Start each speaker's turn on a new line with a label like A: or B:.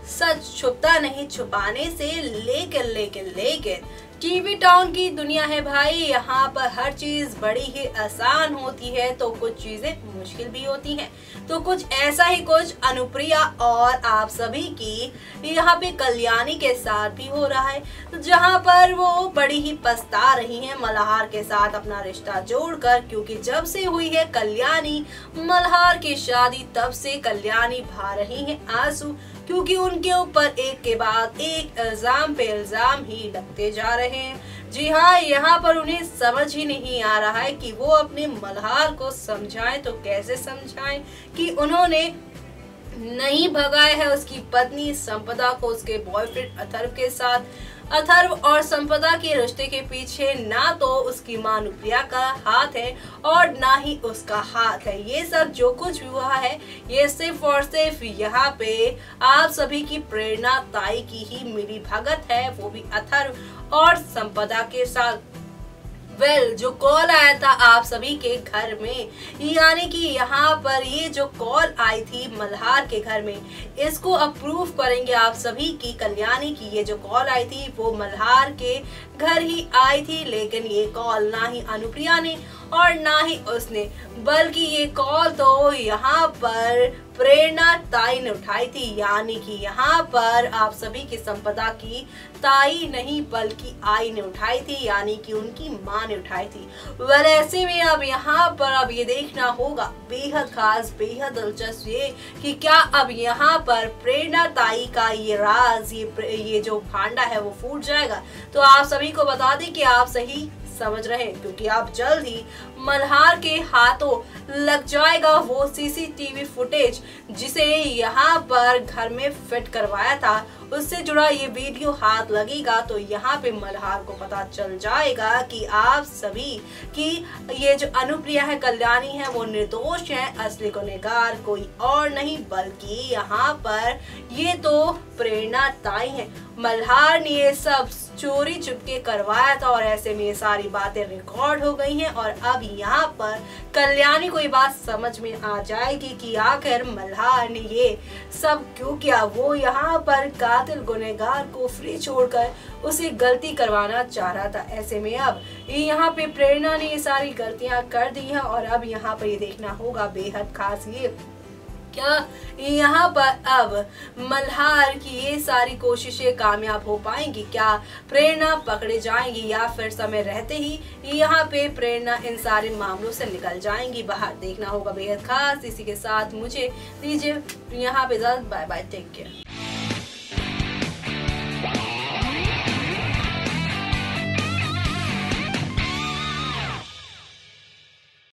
A: सच छुपता नहीं छुपाने से, लेकिन टीवी टाउन की दुनिया है भाई। यहाँ पर हर चीज बड़ी ही आसान होती है तो कुछ चीजें मुश्किल भी होती हैं। तो कुछ ऐसा ही कुछ अनुप्रिया और आप सभी की यहाँ पे कल्याणी के साथ भी हो रहा है, जहाँ पर वो बड़ी ही पछता रही हैं मल्हार के साथ अपना रिश्ता जोड़कर, क्योंकि जब से हुई है कल्याणी मल्हार की शादी तब से कल्याणी भा रही हैं आंसू, क्योंकि उनके ऊपर एक के बाद एक इल्जाम पे इल्जाम ही लगते जा रहे हैं। जी हाँ, यहाँ पर उन्हें समझ ही नहीं आ रहा है कि वो अपने मल्हार को समझाएं तो कैसे समझाएं कि उन्होंने नहीं भगाया है उसकी पत्नी संपदा को उसके बॉयफ्रेंड अथर्व के साथ। अथर्व और संपदा के रिश्ते के पीछे ना तो उसकी मां अनुप्रिया का हाथ है और ना ही उसका हाथ है। ये सब जो कुछ हुआ है ये सिर्फ और सिर्फ यहाँ पे आप सभी की प्रेरणा ताई की ही मिली भगत है, वो भी अथर्व और संपदा के साथ। जो कॉल आया था आप सभी के घर में, यानी कि यहाँ पर ये जो कॉल आई थी मल्हार के घर में, इसको अप्रूव करेंगे आप सभी की कल्याणी की। ये जो कॉल आई थी वो मल्हार के घर ही आई थी, लेकिन ये कॉल ना ही अनुप्रिया ने और ना ही उसने, बल्कि ये कॉल तो यहाँ पर प्रेरणा ताई ने उठाई थी। यानी कि यहाँ पर आप सभी की संपदा की ताई नहीं बल्कि आई ने उठाई थी, यानी कि उनकी माँ ने उठाई थी। ऐसे में अब यहाँ पर अब ये देखना होगा बेहद खास बेहद दिलचस्प ये कि क्या अब यहाँ पर प्रेरणा ताई का ये राज ये जो भांडा है वो फूट जाएगा। तो आप सभी को बता दें कि आप सही समझ रहे हैं, क्योंकि आप जल्द ही मल्हार के हाथों लग जाएगा वो सीसीटीवी फुटेज जिसे यहाँ पर घर में फिट करवाया था, उससे जुड़ा ये वीडियो हाथ लगेगा तो यहाँ पे मल्हार को पता चल जाएगा कि आप सभी की ये जो अनुप्रिया है कल्याणी है वो निर्दोष है, असली गुनहगार कोई और नहीं बल्कि यहाँ पर ये तो प्रेरणा ताई है। मल्हार ने ये सब चोरी चुपके करवाया था और ऐसे में ये सारी बातें रिकॉर्ड हो गई हैं और अब यहाँ पर कल्याणी को ये बात समझ में आ जाएगी कि आखिर मल्हार ने ये सब क्यों किया। वो यहाँ पर कातिल गुनहगार को फ्री छोड़कर उसे गलती करवाना चाह रहा था। ऐसे में अब यहाँ पे प्रेरणा ने ये सारी गलतियां कर दी हैं और अब यहाँ पर ये देखना होगा बेहद खास ये क्या यहाँ पर अब मल्हार की ये सारी कोशिशें कामयाब हो पाएंगी, क्या प्रेरणा पकड़े जाएंगी या फिर समय रहते ही यहाँ पे प्रेरणा इन सारे मामलों से निकल जाएंगी बाहर। देखना होगा बेहद खास। इसी के साथ मुझे दीजिए यहाँ पे इजाजत, बाय बाय, टेक केयर।